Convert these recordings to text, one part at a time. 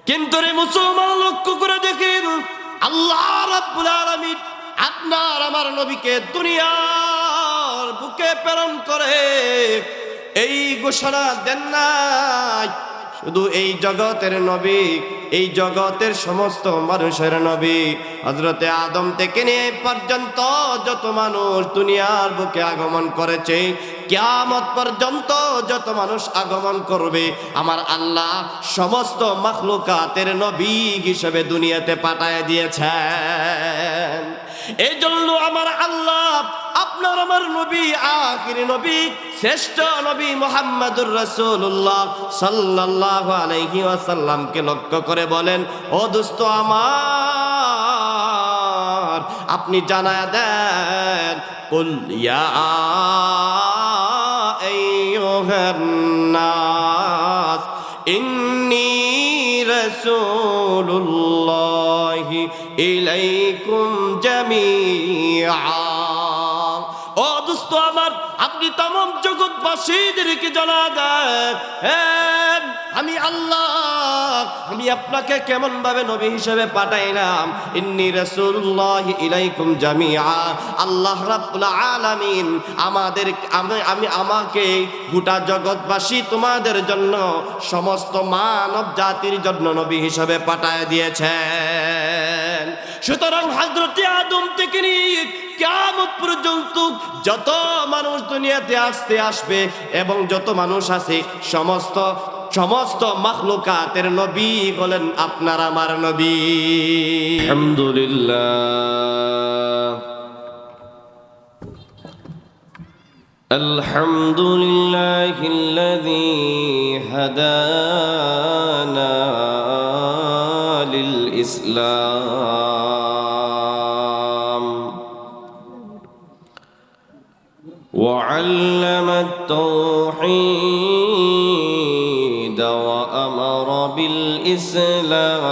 কিন্তু রে মুসলমান, লক্ষ্য করে দেখেন, আল্লাহ রাব্বুল আলামিন আপনার আমার নবীকে দুনিয়ার বুকে প্রেরণ করে এই ঘোষণা দেন নাই শুধু এই জগতের নবী, এই জগতের সমস্ত মানুষের নবী, হযরতে আদম থেকে নিয়ে পর্যন্ত যত মানুষ দুনিয়ার বুকে আগমন করেছে, কিয়ামত পর্যন্ত যত মানুষ আগমন করবে, আমার আল্লাহ সমস্ত মাখলুকাতের নবী হিসেবে দুনিয়াতে পাঠায় দিয়েছেন। এই জন্য আমার আল্লাহ আপনার আমার নবী, আখিরি নবী, শ্রেষ্ঠ নবী মুহাম্মদুর রাসূলুল্লাহ সাল্লাল্লাহু আলাইহি ওয়াসাল্লামকে লক্ষ্য করে বলেন, ও দোস্ত আমার, আপনি জানায়া দেন, কুল ইয়া আইয়ুহান নাস ইন্নী রাসূলুল্লাহি ইলাইকুম জামিআ। ও দোস্ত আমার, আপনি তামাম জগৎবাসীদেরকে জানা দেন, হ্যাঁ আমি আল্লাহ, আমি আপনাকে কেমন ভাবে নবী হিসেবে পাঠাইলাম। ইন্নী রাসূলুল্লাহি ইলাইকুম জামিআ। আল্লাহ রাব্বুল আলামিন আমাকে গোটা জগৎবাসী তোমাদের জন্য, সমস্ত মানব জাতির জন্য নবী হিসেবে পাঠায় দিয়েছেন। সুতরাং হযরতে আদম থেকে নিয়ে কিয়ামত পর্যন্ত যত মানুষ দুনিয়াতে আসবে এবং যত মানুষ আছে, সমস্ত মাখলুকাতের নবী বলেন আপনার আমার নবী। আলহামদুলিল্লাহ, আলহামদুলিল্লাহিল্লাযী হাদানা লিল ইসলাম ওয়া আল্লামাত তাওহীদ ওয়া আমারা বিল ইসলাম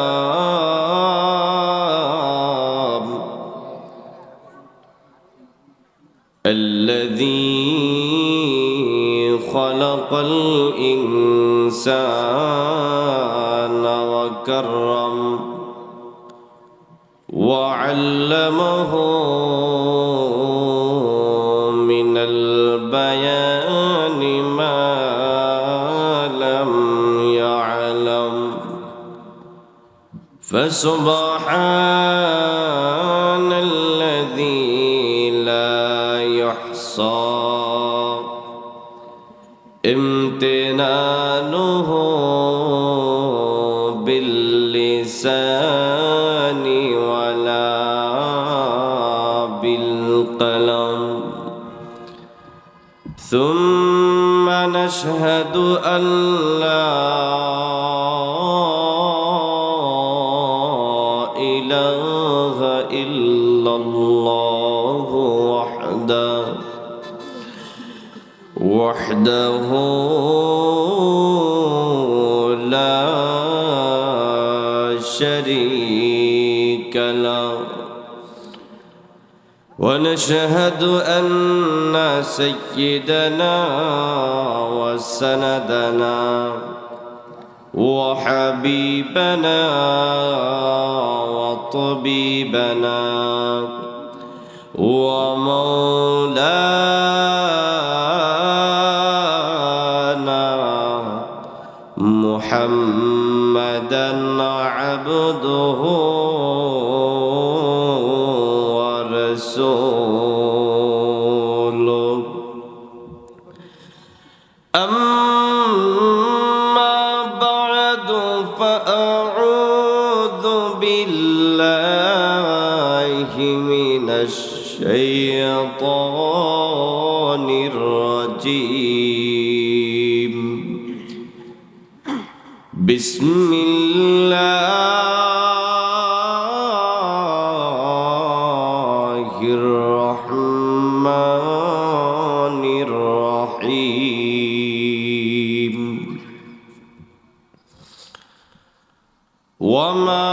الذي خلق الإنسان وكرم وعلمه من البيان ما لم يعلم فسبحان الذي امتنانه باللسان ولا بالقلم ثم نشهد أن لا إله إلا الله وحده لا شريك له ونشهد أن سيدنا وسندنا وحبيبنا وطبيبنا ومولانا محمدا عبده ورسوله أما بعد فأعوذ بالله من الشيطان الرجيم بسم الله الرحمن الرحيم وما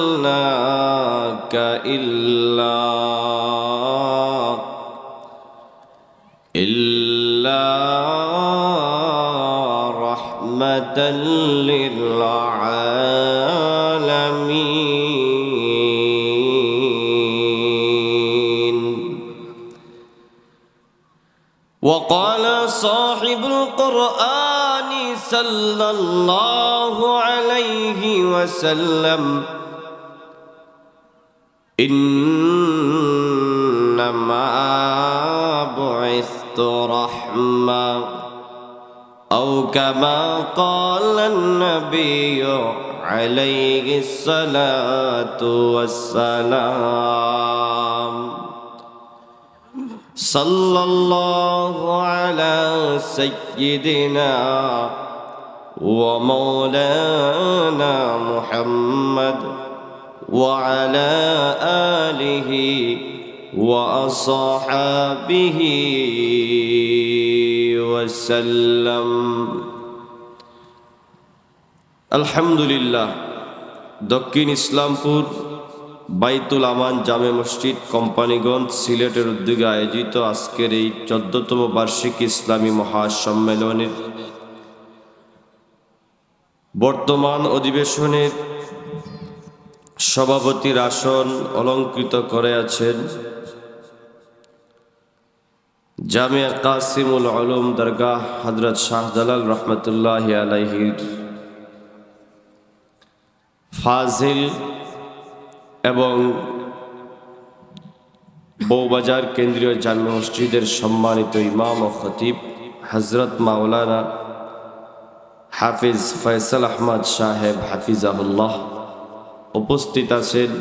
أرسلناك إلا رحمة للعالمين. وقال صاحب القرآن صلى الله عليه وسلم: إنما بعثت رحمة، أو كما قال النبي عليه الصلاة والسلام. صلى الله على سيدنا ومولانا محمد وعلى آله وأصحابه وسلم. আলহামদুলিল্লাহ, দক্ষিণ ইসলামপুর বাইতুল আমান জামে মসজিদ কোম্পানিগঞ্জ সিলেটের উদ্যোগে আয়োজিত আজকের এই 14তম বার্ষিক ইসলামী মহাসম্মেলনের বর্তমান অধিবেশনের সভাপতির আসন অলঙ্কৃত করে আছেন জামিয়া কাসিমুল উলুম দরগাহ হযরত শাহজালাল রহমতুল্লাহি আলাইহির ফাজিল এবং বউবাজার কেন্দ্রীয় জামে মসজিদের সম্মানিত ইমাম ও খতিব হযরত মাওলানা হাফিজ ফয়সাল আহমদ সাহেব হাফিজাহুল্লাহ, উপস্থিত আছেন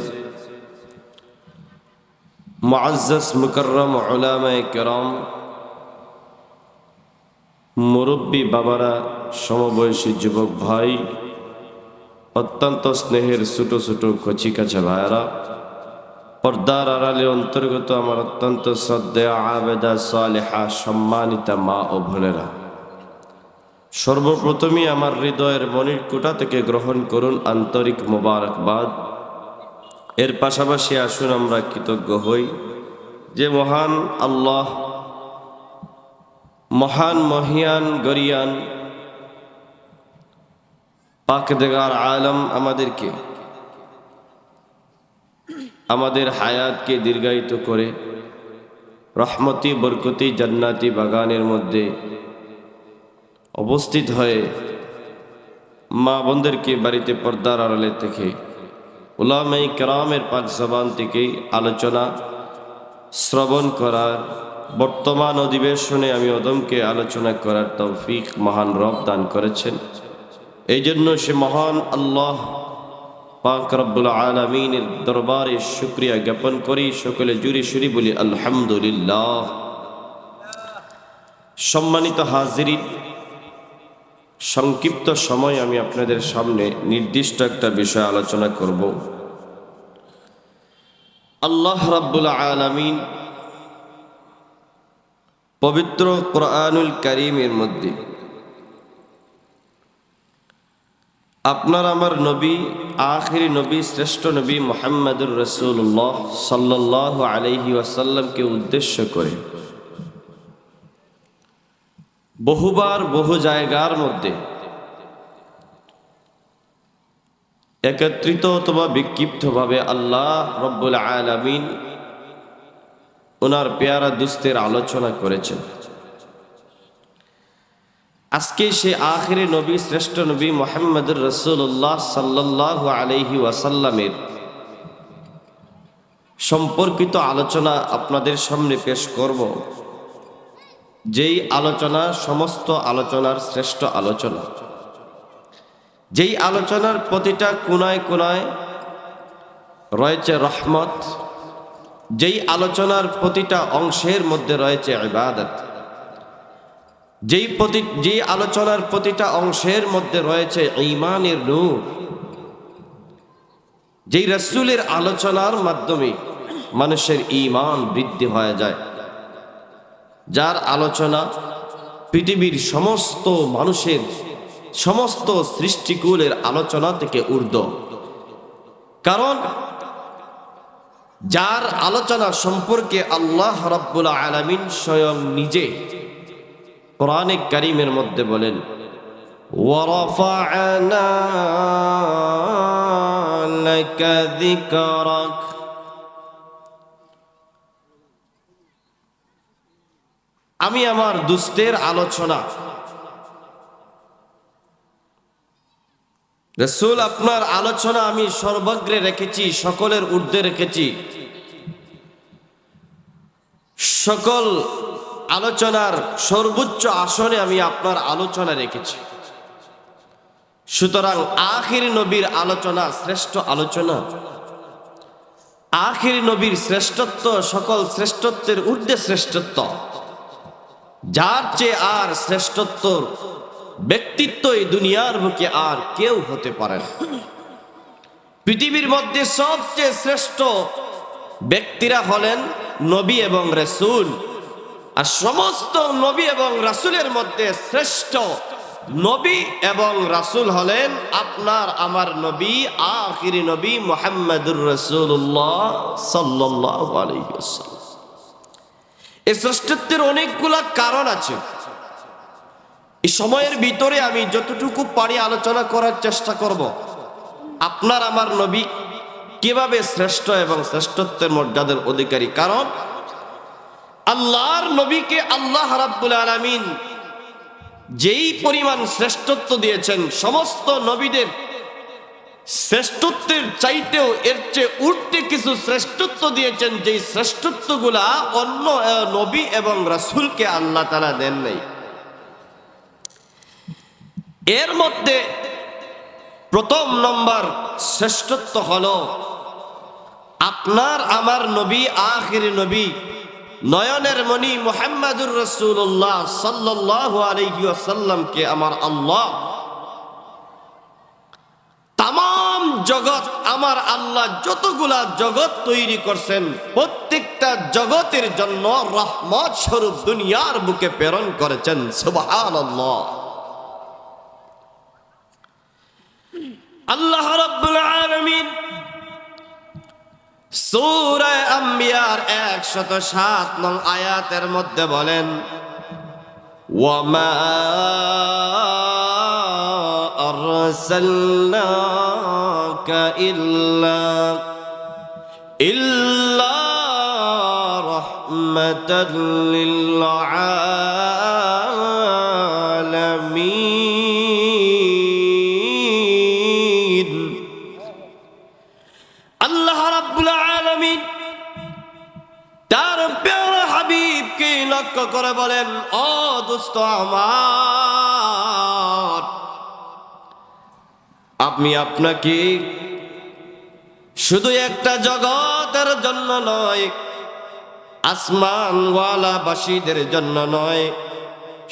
মুআজ্জাজ মুকাররম উলামায়ে কেরাম, মুরব্বী বাবারা, সমবয়সী যুবক ভাই, অত্যন্ত স্নেহের ছোট ছোট কচি কাছা ভাইয়েরা, পর্দার আড়ালে অন্তর্গত আমার অত্যন্ত শ্রদ্ধেয় আবেদা সালেহা সম্মানিতা মা ও বোনেরা, সর্বপ্রথমে আমার হৃদয়ের মনির কুটা থেকে গ্রহণ করুন আন্তরিক মোবারকবাদ। এর পাশাপাশি আসুন আমরা কৃতজ্ঞ হই যে মহান আল্লাহ, মহান মহিয়ান গরিয়ান পাকদেগার আলম আমাদেরকে, আমাদের হায়াতকে দীর্ঘায়িত করে রহমতি বরকতি জান্নাতি বাগানের মধ্যে উপস্থিত হয়ে মা বোনদেরকে বাড়িতে পর্দার আড়ালে থেকে উলামায়ে কেরামের পাক জবান থেকে আলোচনা শ্রবণ করার বর্তমান অধিবেশনে আমি ওদমকে আলোচনা করার তৌফিক মহান রব দান করেছেন। এই জন্য সে মহান আল্লাহ পাক রব্বুল আলামিনের দরবারে শুকরিয়া জ্ঞাপন করি। সকলে জুড়ে সুরি বলি আলহামদুলিল্লাহ। সম্মানিত হাজিরিন, সংক্ষিপ্ত সময় আমি আপনাদের সামনে নির্দিষ্ট একটা বিষয় আলোচনা করব। আল্লাহ রাব্বুল আলামিন পবিত্র কোরআনুল কারীমের মধ্যে আপনার আমার নবী, আখিরি নবী, শ্রেষ্ঠ নবী মুহাম্মদুর রাসূলুল্লাহ সাল্লাল্লাহু আলাইহি ওয়াসাল্লামকে উদ্দেশ্য করে বহুবার বহু জায়গার মধ্যে একত্রিত অথবা বিক্ষিপ্তভাবে আল্লাহ রব্বুল আলামিন ওনার পেয়ারা দুস্তের আলোচনা করেছেন। আজকে সে আখিরি নবী, শ্রেষ্ঠ নবী মুহাম্মদুর রাসূলুল্লাহ সাল্লাল্লাহু আলাইহি ওয়াসাল্লামের সম্পর্কিত আলোচনা আপনাদের সামনে পেশ করব, যেই আলোচনা সমস্ত আলোচনার শ্রেষ্ঠ আলোচনা, যেই আলোচনার প্রতিটা কোনায় কোনায় রয়েছে রহমত, যেই আলোচনার প্রতিটা অংশের মধ্যে রয়েছে ইবাদত, যেই আলোচনার প্রতিটা অংশের মধ্যে রয়েছে ঈমানের নূর, যেই রাসূলের আলোচনার মাধ্যমে মানুষের ঈমান বৃদ্ধি হয়ে যায়, যার আলোচনা পৃথিবীর সমস্ত মানুষের, সমস্ত সৃষ্টিকুলের আলোচনা থেকে ঊর্ধ্ব। কারণ যার আলোচনা সম্পর্কে আল্লাহ রাব্বুল আলামিন স্বয়ং নিজে কোরআনে কারীমের মধ্যে বলেন, ورفعنا لك ذكرك আমি আমার দুস্তের আলোচনা রাসূল আপনার আলোচনা আমি সর্বাগ্রে রেখেছি, সকলের ঊর্ধ্বে রেখেছি। সকল আলোচনার সর্বোচ্চ আসনে আমি আপনার আলোচনা রেখেছি। সুতরাং আখির নবীর আলোচনা শ্রেষ্ঠ আলোচনা। আখির নবীর শ্রেষ্ঠত্ব সকল শ্রেষ্ঠত্বের ঊর্ধ্বে শ্রেষ্ঠত্ব। যার চেয়ে আর শ্রেষ্ঠত্ব ব্যক্তিত্ব এই দুনিয়ার বুকে আর কেউ হতে পারে না। পৃথিবীর মধ্যে সবচেয়ে শ্রেষ্ঠ ব্যক্তিরা হলেন নবী এবং রাসূল। আর সমস্ত নবী এবং রাসূলের মধ্যে শ্রেষ্ঠ নবী এবং রাসূল হলেন আপনার আমার নবী, আখিরি নবী মুহাম্মদুর রাসূলুল্লাহ সাল্লাল্লাহু আলাইহি ওয়াসাল্লাম। এই শ্রেষ্ঠত্বের অনেকগুলা কারণ আছে। এই সময়ের ভিতরে আমি যতটুকু পারি আলোচনা করার চেষ্টা করব। আপনার আমার নবী কিভাবে শ্রেষ্ঠ এবং শ্রেষ্ঠত্বের মর্যাদার অধিকারী। কারণ আল্লাহর নবীকে আল্লাহ রাব্বুল আলামিন যেই পরিমাণ শ্রেষ্ঠত্ব দিয়েছেন, সমস্ত নবীদের শ্রেষ্ঠত্বের চাইতেও এর চেয়ে উল্টে কিছু শ্রেষ্ঠত্ব দিয়েছেন, যেই শ্রেষ্ঠত্বগুলা অন্য নবী এবং রাসূলকে আল্লাহ তাআলা দেন নাই। এর মধ্যে প্রথম নম্বর শ্রেষ্ঠত্ব হলো আপনার আমার নবী, আখির নবী, নয়নের মণি মুহাম্মদুর রাসূলুল্লাহ সাল্লাল্লাহু আলাইহি ওয়াসাল্লামকে আমার আল্লাহ, তাম জগৎ, আমার আল্লাহ যতগুলা জগৎ তৈরি করছেন প্রত্যেকটা জগতের জন্য রহমত স্বরূপ দুনিয়ার বুকে প্রেরণ করেছেন। সুবহানাল্লাহ। আল্লাহ রাব্বুল আলামিন সূরা আম্বিয়ার 107 নং আয়াতের মধ্যে বলেন, ওয়ামা আরসালনাকা ইল্লা রাহমাতাল লিল আলামিন। আল্লাহ রাব্বুল আলামিন তার প্রিয় হাবিবকে লক্ষ্য করে বলেন, ও দোস্ত আমার, আমি আপনাকে শুধু একটা জগতের জন্য নয়, আসমানওয়ালাবাসীদের জন্য নয়,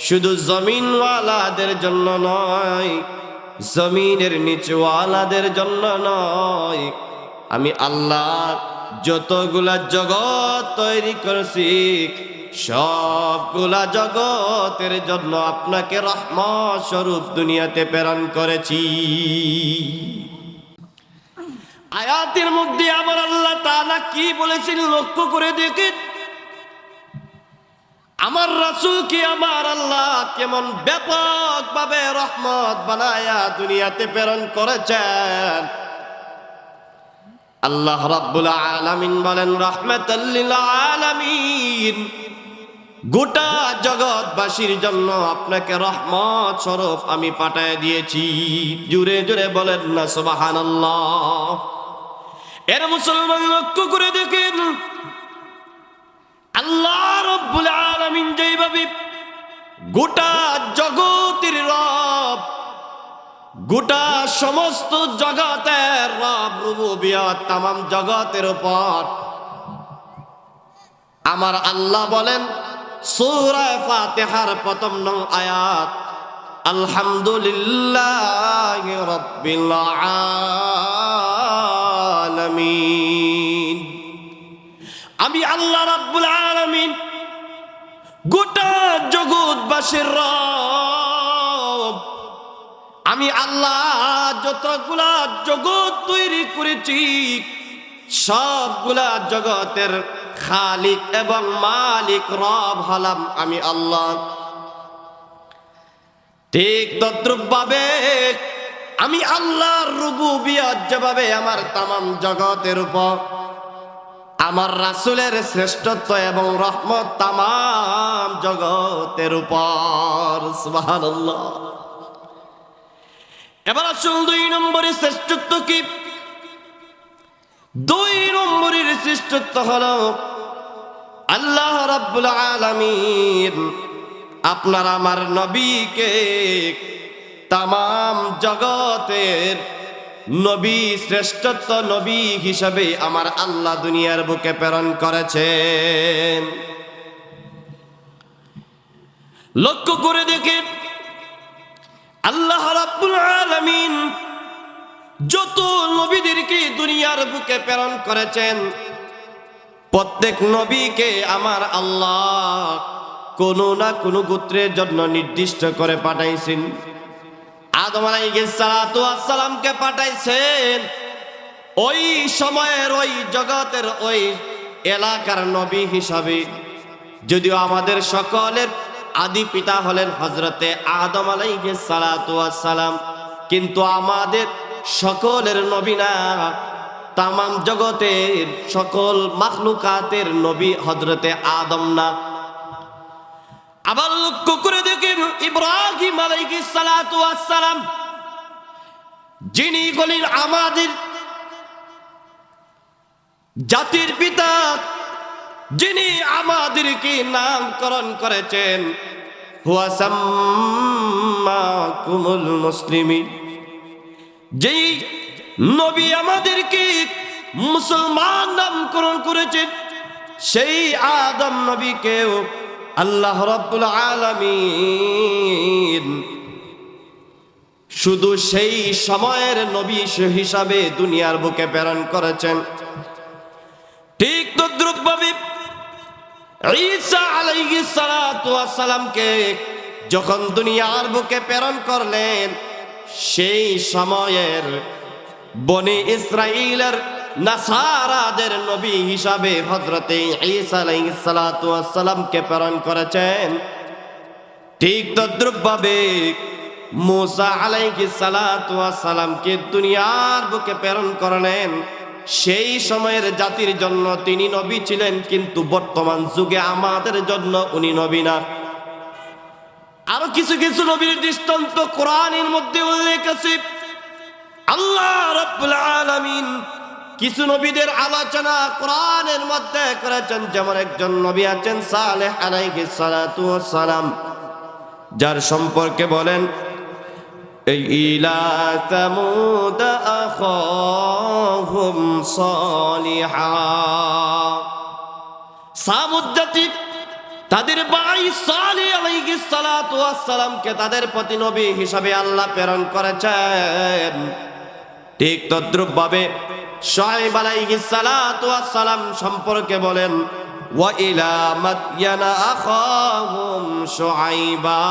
শুধু জমিনওয়ালাদের জন্য নয়, জমিনের নিচওয়ালাদের জন্য নয়, আমি আল্লাহ যতগুলা জগৎ তৈরি করেছি সবগুলা জগতের জন্য আপনাকে রহমত স্বরূপ দুনিয়াতে প্রেরণ করেছি। আয়াতের মধ্যে আমার আল্লাহ তাআলা কি বলেছেন লক্ষ্য করে দেখেন। আমার রাসূলকে আমার আল্লাহ কেমন ব্যাপকভাবে রহমত বানায়া দুনিয়াতে প্রেরণ করেছেন। আল্লাহ রাব্বুল আলামিন বলেন, রাহমাতাল লিল আলামিন, গোটা জগৎবাসীর জন্য আপনাকে রহমত স্বরূপ আমি পাঠায় দিয়েছি। জোরে জোরে বলেন না সুবহানাল্লাহ। এর মুসলমান লক্ষ্য করে দেখেন, আল্লাহ রাব্বুল আলামিন যেভাবে গোটা জগতের রব, গোটা সমস্ত জগতের রব, রুবুবিয়ত তামাম জগতের উপর আমার আল্লাহ বলেন সূরা ফাতিহার প্রথম নং আয়াত, আলহামদুলিল্লাহি রাব্বিল আলামিন। আমি আল্লাহ রাব্বুল আলামিন গোটা জগৎবাসীর রব, আমি আল্লাহ যতগুলা জগৎ তৈরি করেছি সবগুলা জগতের খালিক এবং মালিক রব হলাম আমি আল্লাহ। ঠিক তদ্রুপ ভাবে আমি আল্লাহর রুবুবিয়ত যেভাবে আমার তামাম জগতের উপর, আমার রাসূলের শ্রেষ্ঠত্ব এবং রহমত তামাম জগতের উপর। সুবহানাল্লাহ। এবার আসুন 2 নম্বরের শ্রেষ্ঠত্ব কি? 2 নম্বরের শ্রেষ্ঠত্ব হলো আল্লাহ রাব্বুল আলামিন আপনার আমার নবীকে তামাম জগতের নবী, শ্রেষ্ঠত্ব নবী হিসাবে আমার আল্লাহ দুনিয়ার বুকে প্রেরণ করেছেন। লক্ষ্য করে দেখেন আল্লাহ রাব্বুল আলামিন যত নবীদেরকে দুনিয়ার বুকে প্রেরণ করেছেন, প্রত্যেক নবীকে আমার আল্লাহ কোনো না কোনো গোত্রের জন্য নির্দিষ্ট করে পাঠাইছেন। আদম আলাইহিস সালাতু ওয়াস সালামকে পাঠাইছেন ওই সময়ের, ওই জগতের, ওই এলাকার নবী হিসাবে। যদিও আমাদের সকলের আদি পিতা হলেন হযরতে আদম আলাইহিস সালাতু ওয়াস সালাম, কিন্তু আমাদের সকলের নবী না, তামাম জগতের সকল মাখলুকাতের নবী হযরতে আদম না। আবার লক্ষ্য করে দেখেন ইব্রাহিম আলাইহিস সালাতু ওয়াস সালাম, যিনি হলেন আমাদের জাতির পিতা, যিনি আমাদেরকে নামকরণ করেছেন হুয়া সাম্মাকুমুল মুসলিমিন, যেই নবী আমাদেরকে মুসলমান নামকরণ করেছেন, সেই আদম নবীকেও আল্লাহ রাব্বুল আলামিন শুধু সেই সময়ের নবী হিসাবে দুনিয়ার বুকে প্রেরণ করেছেন। ঠিক তদ্রুপভাবে ঈসা আলাইহিস সালাতু ওয়াস সালামকে যখন দুনিয়ার বুকে প্রেরণ করলেন, সেই সময়ের বনি ইসরাইলের নাসারাদের নবী হিসাবে হযরতে ঈসা আলাইহিস সালাতু ওয়াস সালামকে প্রেরণ করেছেন। ঠিক তদ্রুপভাবে মুসা আলাইহিস সালাতু ওয়াস সালামকে দুনিয়ার বুকে প্রেরণ করলেন। সেই সময়ের জাতির জন্য তিনি নবী ছিলেন, কিন্তু বর্তমান যুগে আমাদের জন্য উনি নবী না। আরো কিছু কিছু নবীর দৃষ্টান্ত কোরআনের মধ্যে উল্লেখ আছে। আল্লাহ রাব্বুল আলামিন কিছু নবীদের আলোচনা কোরআনের মধ্যে করেছেন। যেমন একজন নবী আছেন সালেহ আলাইহিস সালাতু ওয়াস সালাম, যার সম্পর্কে বলেন ইলা সামুদ আখাহুম সালিহা, সামুদ জাতি তাদের ভাই সালেহ আলাইহিস সালাতু ওয়াস সালামকে তাদের প্রতি নবী হিসাবে আল্লাহ প্রেরণ করেছেন। ঠিক তদ্রুপভাবে শুআয়ব আলাইহিস সালাতু ওয়াস সালাম সম্পর্কে বলেন ওয়া ইলা মাদয়ানা আখাহুম শুআয়বা,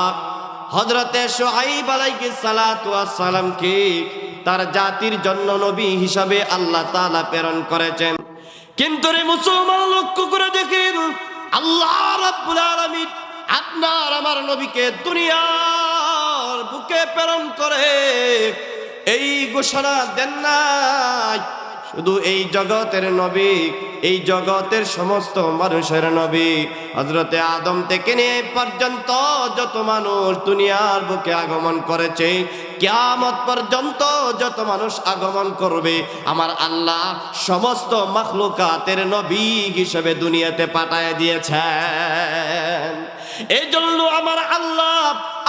হযরতে শুআয়ব আলাইহিস সালাতু ওয়াস সালামকে তার জাতির জন্য নবী হিসাবে আল্লাহ তাআলা প্রেরণ করেছেন। কিন্তু রে মুসলমান, লক্ষ্য করে দেখেন আল্লাহ রাব্বুল আলামিন আপনার আমার নবীকে দুনিয়ার বুকে প্রেরণ করে এই ঘোষণা দেন নাই শুধু এই জগতের নবী, এই জগতের সমস্ত মানুষের নবী, হযরতে আদম থেকে নিয়ে পর্যন্ত যত মানুষ দুনিয়ার বুকে আগমন করেছে, কিয়ামত পর্যন্ত যত মানুষ আগমন করবে, আমার আল্লাহ সমস্ত মাখলুকাতের নবী হিসেবে দুনিয়াতে পাঠায় দিয়েছেন। এই জন্য আমার আল্লাহ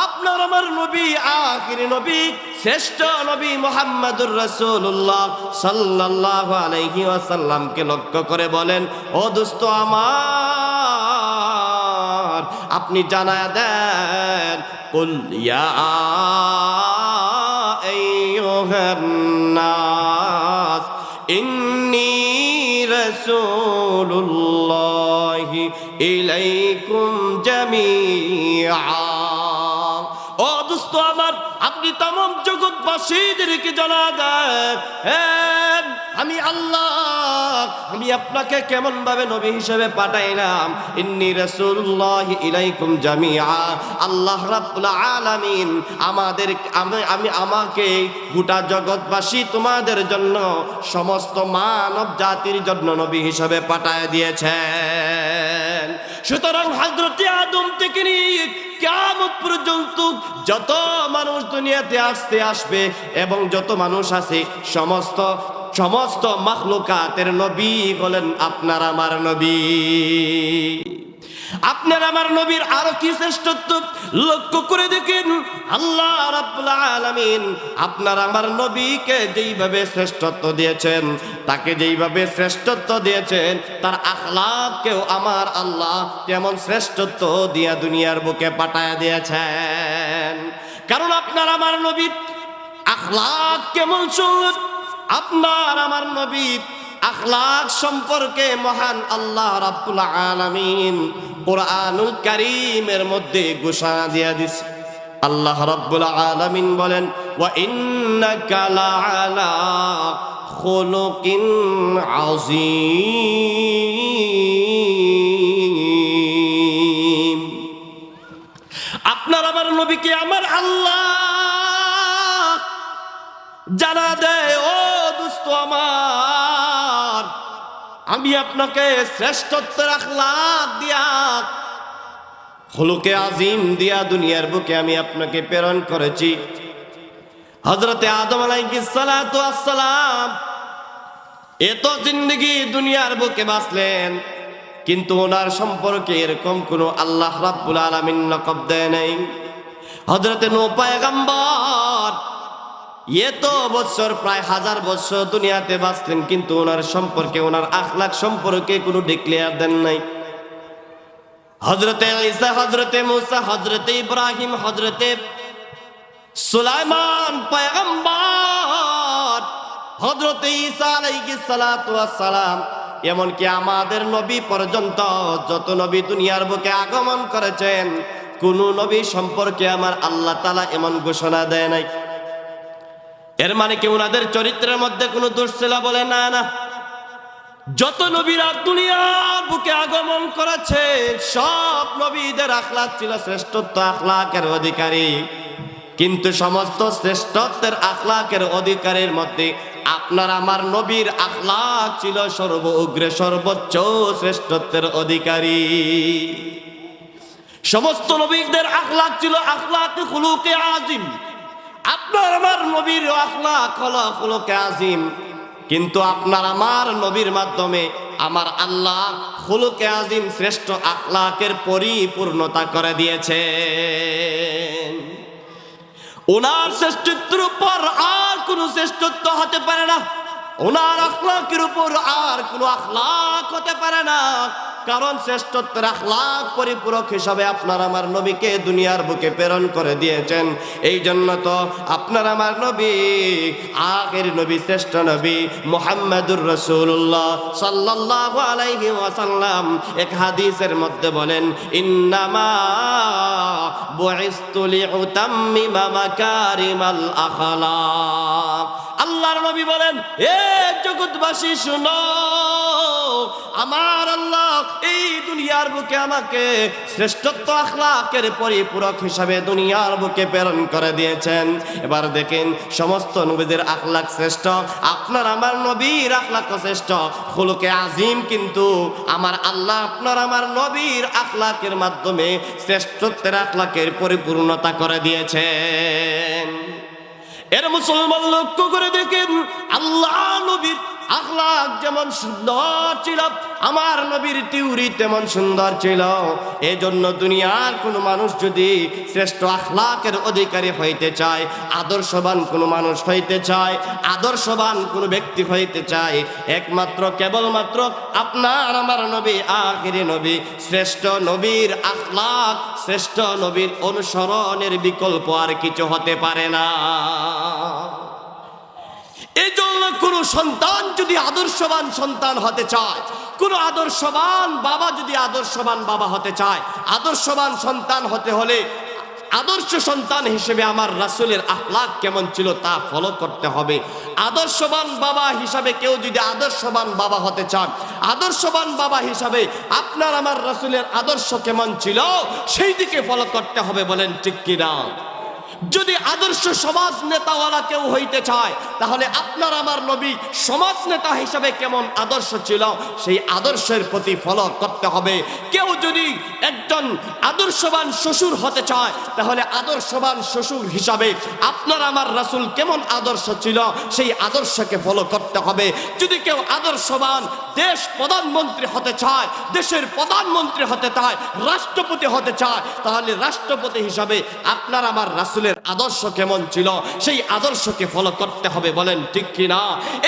আপনার আমার নবী, আখিরি নবী, শ্রেষ্ঠ নবী মুহাম্মদুর রাসূলুল্লাহ সাল্লাল্লাহু আলাইহি ওয়াসাল্লামকে লক্ষ্য করে বলেন, ও দোস্ত আমার, আপনি জানায়া দেন কুল ইয়া আইয়ুহান নাস ইন্নী রাসূলুল্লাহি ইলাইকুম জামিআ। ও দোস্ত দোস্ত আমার, আপনি তামাম জগৎবাসীদেরকে জানা দেন, আমি আল্লাহ, আমি আপনাকে কেমন ভাবে নবী হিসেবে পাঠাইলাম। ইন্নী রাসূলুল্লাহ ইলাইকুম জামিআ। আল্লাহ রাব্বুল আলামিন আমাকে গোটা জগৎবাসী তোমাদের জন্য, সমস্ত মানব জাতির জন্য নবী হিসেবে পাঠায় দিয়েছেন। সুতরাং হযরত আদম থেকে নিয়ে কিয়ামত পর্যন্ত যত মানুষ দুনিয়াতে আসবে এবং যত মানুষ আছে, সমস্ত মাখলুকাতের নবী হলেন আপনার আমার নবী। আপনার আমার নবীর আরো কি শ্রেষ্ঠত্ব লক্ষ্য করে দেখেন। আল্লাহ রাব্বুল আলামিন আপনার আমার নবীকে যেইভাবে শ্রেষ্ঠত্ব দিয়েছেন, তাকে যেইভাবে শ্রেষ্ঠত্ব দিয়েছেন, তার আখলাককেও আমার আল্লাহ তেমন শ্রেষ্ঠত্ব দিয়া দুনিয়ার বুকে পাঠায় দিয়েছেন। কারণ আপনার আমার নবীর আখলাক কেমন সুন্দর। আপনার আমার নবীর আখলাক সম্পর্কে মহান আল্লাহ রাব্বুল আলামিন কুরআনুল কারীমের মধ্যে ঘোষণা দিয়ে দিয়েছে। আল্লাহ রাব্বুল আলামিন বলেন, ওয়া ইন্নাকা লাআলা খুলুকিন আযীম। আপনার আমার নবীকে আমার আল্লাহ জানা দেয়, ও দোস্ত আমার, আমি আপনাকে শ্রেষ্ঠত্বের আখলাক দিয়া, খুলুকে আজিম দিয়া দুনিয়ার বুকে আমি আপনাকে প্রেরণ করেছি। হযরতে আদম আলাইহিস সালাতু ওয়াস সালাম এত জিন্দেগি দুনিয়ার বুকে বাঁচলেন, কিন্তু ওনার সম্পর্কে এরকম কোনো আল্লাহ রাব্বুল আলামিন লকব দেয় নাই। হযরতে নূহ পয়গম্বর এত বছর, প্রায় 1000 বছর দুনিয়াতে বাঁচলেন, কিন্তু ওনার সম্পর্কে, ওনার আখলাক সম্পর্কে কোনো ডিক্লেয়ার দেন নাই। হযরতে ঈসা, হযরতে মুসা, হযরতে ইব্রাহিম, হযরতে সুলাইমান পয়গম্বর, হযরতে ঈসা আলাইহিস সালাতু ওয়াস সালাম, এমনকি আমাদের নবী পর্যন্ত যত নবী দুনিয়ার বুকে আগমন করেছেন, কোন নবী সম্পর্কে আমার আল্লাহ তাআলা এমন ঘোষণা দেয় নাই। এর মানে কি ওনাদের চরিত্রের মধ্যে কোনো দোষ ছিল? বলে না, না। যত নবীরা দুনিয়ার বুকে আগমন করেছে, সব নবীদের আখলাক ছিল শ্রেষ্ঠত্ব আখলাকের অধিকারী, কিন্তু সমস্ত শ্রেষ্ঠত্বের আখলাকের অধিকারীর মধ্যে আপনার আমার নবীর আখলাক ছিল সর্বোগ্রে, সর্বোচ্চ শ্রেষ্ঠত্বের অধিকারী। সমস্ত নবীদের আখলাক ছিল আখলাকে খুলুকে আজিম। আপনার আমার নবীর আখলাক হলো খুলুকে আজিম, কিন্তু আপনার আমার নবীর মাধ্যমে আমার আল্লাহ খুলুকে আজিম, শ্রেষ্ঠ আখলাকের পরিপূর্ণতা করে দিয়েছেন। ওনার শ্রেষ্ঠত্বের উপর আর কোনো শ্রেষ্ঠত্ব হতে পারে না, ওনার আখলাকের উপর আর কোনো আখলাক হতে পারে না। কারণ শ্রেষ্ঠত্বের আখলাক পরিপূরক হিসাবে আপনার আমার নবীকে দুনিয়ার বুকে প্রেরণ করে দিয়েছেন। এই জন্য তো আপনার আমার নবী, আখির নবী, শ্রেষ্ঠ নবী মুহাম্মাদুর রাসূলুল্লাহ সাল্লাল্লাহু আলাইহি ওয়াসাল্লাম এক হাদিসের মধ্যে বলেন, ইন্নামা বুইসতু লিউতাম্মিমা মাকারিমাল আখলাক। আল্লাহর নবী বলেন, এ জগৎবাসী শুনো, আমার আল্লাহ এই দুনিয়ার বুকে আমাকে শ্রেষ্ঠত্ব আখলাকের পরিপূরক হিসাবে দুনিয়ার বুকে প্রেরণ করে দিয়েছেন। এবার দেখেন, সমস্ত নবীদের আখলাক শ্রেষ্ঠ, আপনার আমার নবীর আখলাক শ্রেষ্ঠ, খুলুকে আজিম, কিন্তু আমার আল্লাহ আপনার আমার নবীর আখলাকের মাধ্যমে শ্রেষ্ঠত্বের আখলাকের পরিপূর্ণতা করে দিয়েছেন। এর মুসলমান লক্ষ্য করে দেখেন, আল্লাহ নবীর আখলাক যেমন সুন্দর ছিল, আমার নবীর টিউরি তেমন সুন্দর ছিল। এজন্য দুনিয়ার কোনো মানুষ যদি শ্রেষ্ঠ আখলাকের অধিকারী হইতে চায়, আদর্শবান কোনো মানুষ হইতে চায়, আদর্শবান কোনো ব্যক্তি হইতে চায়, একমাত্র কেবলমাত্র আপনার আমার নবী, আখিরি নবী, শ্রেষ্ঠ নবীর আখলাক, শ্রেষ্ঠ নবীর অনুসরণের বিকল্প আর কিছু হতে পারে না। এই জন্য কোন সন্তান যদি আদর্শবান সন্তান হতে চায়, কোন আদর্শবান বাবা যদি আদর্শবান বাবা হতে চায়, আদর্শবান সন্তান হতে হলে আদর্শ সন্তান হিসেবে আমার রাসূলের আখলাক কেমন ছিল তা ফলো করতে হবে। আদর্শবান বাবা হিসাবে কেউ যদি আদর্শবান বাবা হতে চান, আদর্শবান বাবা হিসাবে আপনার আমার রাসূলের আদর্শ কেমন ছিল সেই দিকে ফলো করতে হবে। বলেন ঠিক কিনা? যদি আদর্শ সমাজ নেতাওয়ালা কেউ হইতে চায়, তাহলে আপনার আমার নবী সমাজ নেতা হিসাবে কেমন আদর্শ ছিল সেই আদর্শের প্রতি ফলো করতে হবে। কেউ যদি একজন আদর্শবান শ্বশুর হতে চায়, তাহলে আদর্শবান শ্বশুর হিসাবে আপনার আমার রাসূল কেমন আদর্শ ছিল সেই আদর্শকে ফলো করতে হবে। যদি কেউ আদর্শবান দেশ প্রধানমন্ত্রী হতে চায়, দেশের প্রধানমন্ত্রী হতে চায়, রাষ্ট্রপতি হতে চায়, তাহলে রাষ্ট্রপতি হিসাবে আপনার আমার রাসূলের আদর্শ কেমন ছিল সেই আদর্শকে ফলো করতে হবে। বলেন ঠিক কিনা?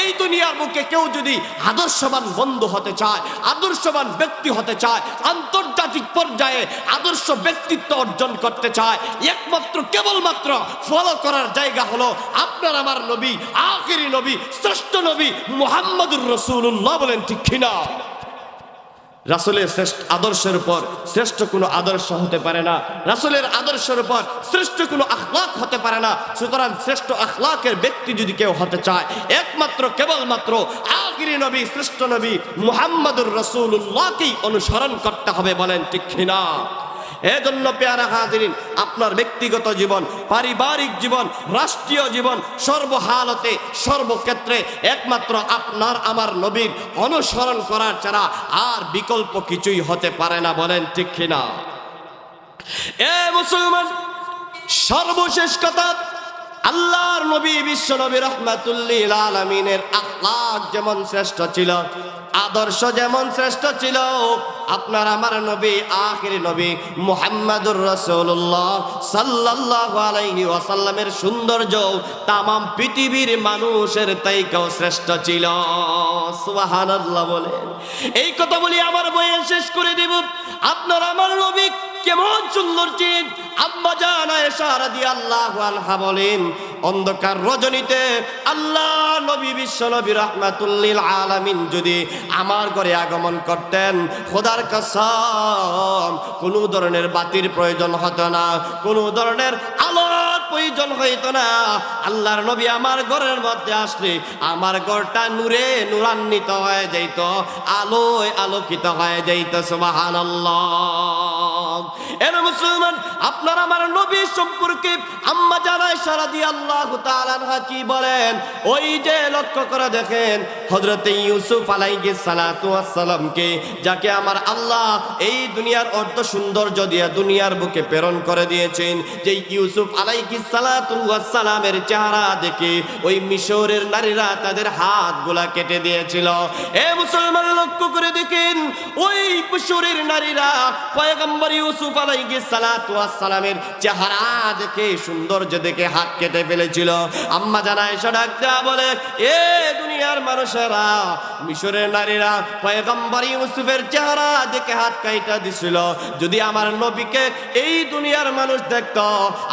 এই দুনিয়ার বুকে কেউ যদি আদর্শবান বন্ধু হতে চায়, আদর্শবান ব্যক্তি হতে চায়, আন্তর্জাতিক পর্যায়ে আদর্শ ব্যক্তিত্ব অর্জন করতে চায়, একমাত্র কেবলমাত্র ফলো করার জায়গা হলো আপনার আমার নবী, আখিরি নবী, শ্রেষ্ঠ নবী মুহাম্মদুর রাসূলুল্লাহ। বলেন ঠিক কিনা? রাসূলের শ্রেষ্ঠ আদর্শের উপর শ্রেষ্ঠ কোনো আদর্শ হতে পারে না, রাসূলের আদর্শের উপর শ্রেষ্ঠ কোনো আখলাক হতে পারে না। সুতরাং শ্রেষ্ঠ আখলাকের ব্যক্তি যদি কেউ হতে চায়, একমাত্র কেবলমাত্র আখিরি নবী, শ্রেষ্ঠ নবী মুহাম্মদুর রাসূলুল্লাহকেই অনুসরণ করতে হবে। বলেন ঠিক কিনা? এজন্য পেয়ারা হাজিরিন, আপনার ব্যক্তিগত জীবন, পারিবারিক জীবন, রাষ্ট্রীয় জীবন, সর্বহালতে সর্বক্ষেত্রে একমাত্র আপনার আমার নবীর অনুসরণ করার ছাড়া আর বিকল্প কিছুই হতে পারে না। বলেন ঠিক কিনা? এ মুসলমান, সর্বশেষ কথা, আল্লাহর নবী বিশ্ব নবী রাহমাতুল লিল আলামিনের আখলাক যেমন শ্রেষ্ঠ ছিল, আদর্শ যেমন শ্রেষ্ঠ ছিল, আপনার আমার নবী আখিরি নবী মুহাম্মদুর রাসূলুল্লাহ সাল্লাল্লাহু আলাইহি ওয়াসাল্লামের সৌন্দর্য তামাম পৃথিবীর মানুষের থেকেও শ্রেষ্ঠ ছিল। সুবহানাল্লাহ বলেন। এই কথা বলি আমার বয়ান শেষ করে দেব। আপনার আমার নবী কেমন সুন্দর ছিলেন। আম্মা জান আয়েশা রাদিয়াল্লাহু আনহা বলেন, অন্ধকার রজনীতে আল্লাহ নবী বিশ্ব নবী রাহমাতুল লিল আলামিন যদি আমার ঘরে আগমন করতেন, খোদার কসম কোনো ধরনের বাতির প্রয়োজন হতো না, কোনো ধরনের আলোর প্রয়োজন হইতো না। আল্লাহর নবী আমার ঘরের মধ্যে আসলে আমার ঘরটা নূরে নূরান্বিত হয়ে যাইত, আলোয় আলোকিত হয়ে যাইত। সুবহানাল্লাহ। এর মুসলমান, আপনার আমার নবী সম্পর্কে আম্মা জান আয়েশা রাদিয়াল্লাহু তাআলা আনহা কি বলেন? ওই যে লক্ষ্য করে দেখেন, হযরত ইউসুফ আলাইহিস সালাতু ওয়াস সালামকে, যাকে আমার আল্লাহ এই দুনিয়ার অর্ধ সৌন্দর্য দিয়ে দুনিয়ার বুকে প্রেরণ করে দিয়েছেন, যে ইউসুফ আলাইহিস সালাতু ওয়াস সালামের চেহারা দেখে ওই মিশরের নারীরা তাদের হাতগুলা কেটে দিয়েছিল। এ মুসলমান, লক্ষ্য করে দেখেন, ওই মিশরের নারীরা পয়গম্বর ইউসুফ আলাইহিস সালাতু ওয়াস সালামের চেহারা দেখে, সৌন্দর্য দেখে হাত কেটে ফেলেছিল। আম্মা জান আয়েশা ডাক দেয়া বলে, এ দুনিয়ার মানুষেরা, মিশরের নারীরা পয়গম্বর ইউসুফের চেহারা দেখে হাত কাইটা দিছিল। যদি আমার নবীকে এই দুনিয়ার মানুষ দেখতো,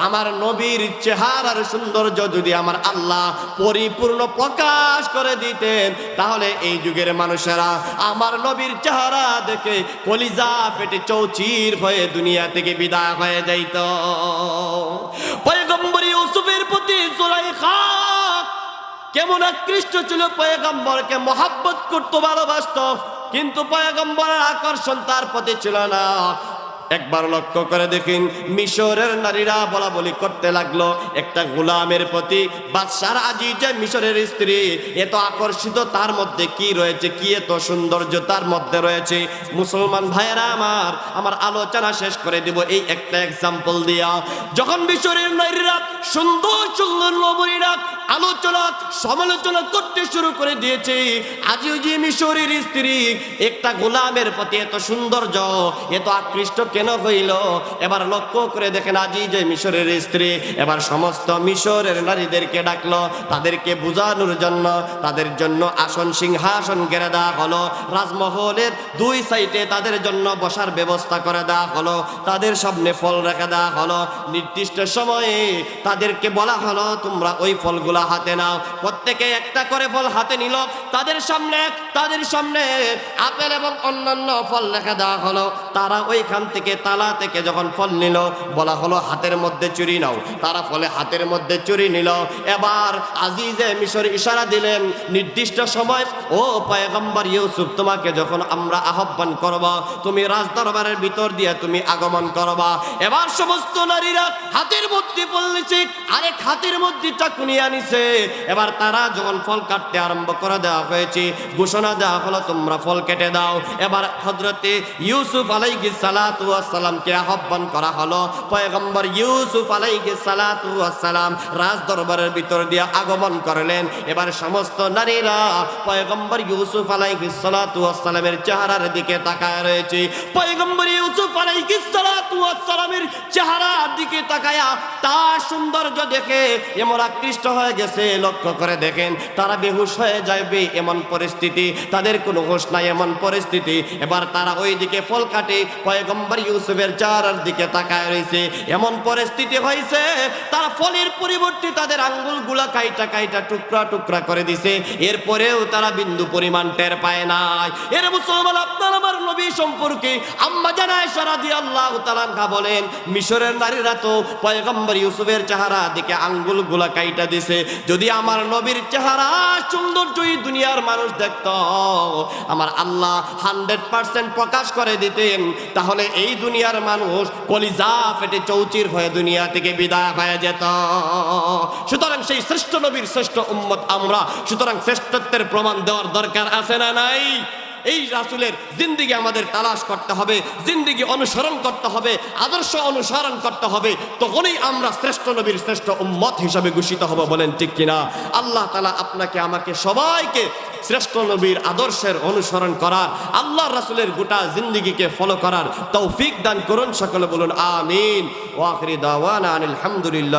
আমার নবীর চেহারার সৌন্দর্য যদি আমার আল্লাহ পরিপূর্ণ প্রকাশ করে দিতেন, তাহলে এই যুগের মানুষেরা আমার নবীর চেহারা দেখে কলিজা ফেটে চৌচির হয়ে দুনিয়া থেকে বিদায় হয়ে যাইত। পয়গম্বর ইউসুফের প্রতি জুলাইখা কেমন আকৃষ্ট ছিল, পয়গম্বরকে মহাব্বত করতো, ভালোবাসতো, কিন্তু পয়গম্বরের আকর্ষণ তার প্রতি ছিল না। একবার লক্ষ্য করে দেখেন, মিশরের নারীরা বলা বলি করতে লাগলো একটা গোলামের প্রতি। বাদশার আজিজে মিশরের স্ত্রী এত আকর্ষিত, তার মধ্যে কি রয়েছে, কি এত সৌন্দর্য তার মধ্যে রয়েছে। মুসলমান ভাইয়েরা আমার আলোচনা শেষ করে দিব এই একটা এক্সাম্পল দিয়া। যখন মিশরের নারীরা সুন্দর সুন্দর নবরীরা আলোচনা সমালোচনা করতে শুরু করে দিয়েছে, আজিজে মিশরের স্ত্রী একটা গোলামের প্রতি এত সৌন্দর্য, এত আকৃষ্ট কেন হইল? এবার লক্ষ্য করে দেখেন, আজিজে মিশরের স্ত্রী এবার সমস্ত মিশরের নারীদেরকে ডাকলো, তাদেরকে বুঝানোর জন্য তাদের জন্য আসন সিংহাসন গেড়ে দেওয়া হলো, রাজমহলের দুই সাইডে তাদের জন্য বসার ব্যবস্থা করে দেওয়া হলো, তাদের সামনে ফল রেখে দেওয়া হলো। নির্দিষ্ট সময়ে তাদেরকে বলা হলো, তোমরা ওই ফলগুলা তোমরা হাতে নাও। প্রত্যেকে একটা করে ফল হাতে নিল। তাদের সামনে আপেল এবং অন্যান্য ফল রেখে দেওয়া হলো। তারা ওইখান থেকে তালা থেকে যখন ফল নিল, বলা হলো হাতের মধ্যে চুরি নাও। তারা ফলে হাতের মধ্যে চুরি নিল। এবার আজিজে মিশর ইশারা দিলেন, নির্দিষ্ট সময় ও পয়গম্বর ইউসুফ, তোমাকে যখন আমরা আহ্বান করব, তুমি রাজদরবারের ভিতর দিয়ে তুমি আগমন করবা। এবার সমস্ত নারীরা হাতের মধ্যে ফল নিচ্ছে, আরেক হাতের মধ্যে চাকুনি আনিছে। এবার তারা যখন ফল কাটতে আরম্ভ করে দেওয়া হয়েছে, ঘোষণা দেওয়া হলো তোমরা ফল কেটে দাও। এবার হযরতে ইউসুফ আলাইহিস সালাতু ওয়াস সালামকে আহ্বান করা হলো। পয়গম্বর ইউসুফ আলাইহিস সালাতু ওয়াস সালাম রাজ দরবারের ভিতর দিয়ে আগমন করলেন। এবার সমস্ত নারীরা পয়গম্বর ইউসুফ আলাইহিস সালাতু ওয়াস সালামের চেহারার দিকে তাকায় রয়েছে। পয়গম্বর ইউসুফ আলাইহিস সালাতু ওয়াস সালামের চেহারার দিকে তাকায়া তার সৌন্দর্য দেখে এমন আকৃষ্ট হয়ে গেছে। লক্ষ্য করে দেখেন তারা বেহুশ হয়ে যাবে এমন পরিস্থিতি, তাদের কোনো হুঁশ নাই এমন পরিস্থিতি। এবার তারা ওই দিকে ফল কাটে, পয়গম্বর ইউসুফের চেহারার দিকে তাকায় রয়েছে। এমন পরিস্থিতি হয়েছে তারা ফলের পরিবর্তে তাদের আঙ্গুলগুলা কাইটা টুকরা টুকরা করে দিছে। এরপরেও তারা বিন্দু পরিমাণ টের পায় নাই। এর মুসলমান, আপনার আমার নবী সম্পর্কে আম্মা জান আয়েশা রাদিয়াল্লাহু তাআলা আনহা বলেন, মিশরের নারীরা তো পয়গম্বর ইউসুফের চেহারা দিকে আঙ্গুলগুলা কাইটা দিছে। যদি আমার নবীর চেহারা সৌন্দর্যই দুনিয়ার মানুষ দেখত, আমার আল্লাহ 100% প্রকাশ করে দিতেন, তাহলে এই দুনিয়ার মানুষ কলিজা ফেটে চৌচির হয়ে দুনিয়া থেকে বিদায় হয়ে যেত। সুতরাং সেই শ্রেষ্ঠ নবীর শ্রেষ্ঠ উম্মত আমরা, সুতরাং শ্রেষ্ঠত্বের প্রমাণ দেওয়ার দরকার আছে না নাই? এই রাসূলের জিন্দেগি আমাদের তালাশ করতে হবে, জিন্দেগি অনুসরণ করতে হবে, আদর্শ অনুসরণ করতে হবে। তখনই আমরা শ্রেষ্ঠ নবীর শ্রেষ্ঠ উম্মত হিসাবে ঘোষিত হব। বলেন ঠিক কিনা? আল্লাহ তাআলা আপনাকে আমাকে সবাইকে শ্রেষ্ঠ নবীর আদর্শের অনুসরণ করার, আল্লাহ রাসূলের গোটা জিন্দেগিকে ফলো করার তৌফিক দান করুন। সকলে বলুন আমিন। ওয়া আখিরি দাওয়ানা আলহামদুলিল্লাহ।